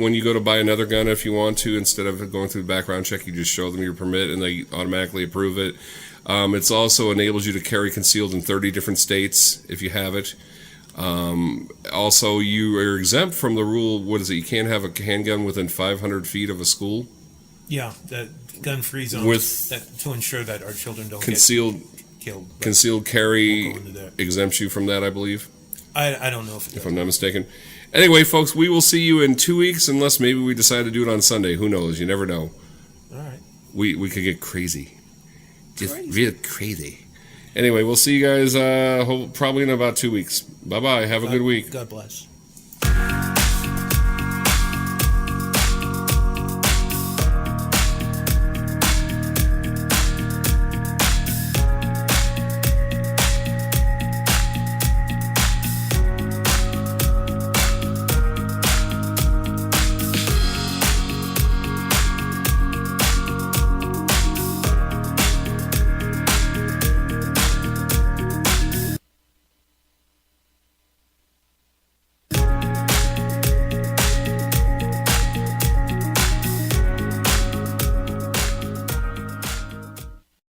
when you go to buy another gun, if you want to, instead of going through the background check, you just show them your permit and they automatically approve it. It's also enables you to carry concealed in 30 different states if you have it. Also, you are exempt from the rule, what is it, you can't have a handgun within 500 feet of a school? Yeah, the gun-free zone to ensure that our children don't get killed. Concealed carry exempts you from that, I believe. I don't know if I'm not mistaken. Anyway, folks, we will see you in 2 weeks, unless maybe we decide to do it on Sunday. Who knows? You never know. All right. We could get crazy. Just real crazy. Anyway, we'll see you guys probably in about 2 weeks. Bye-bye. Have a good week. God bless.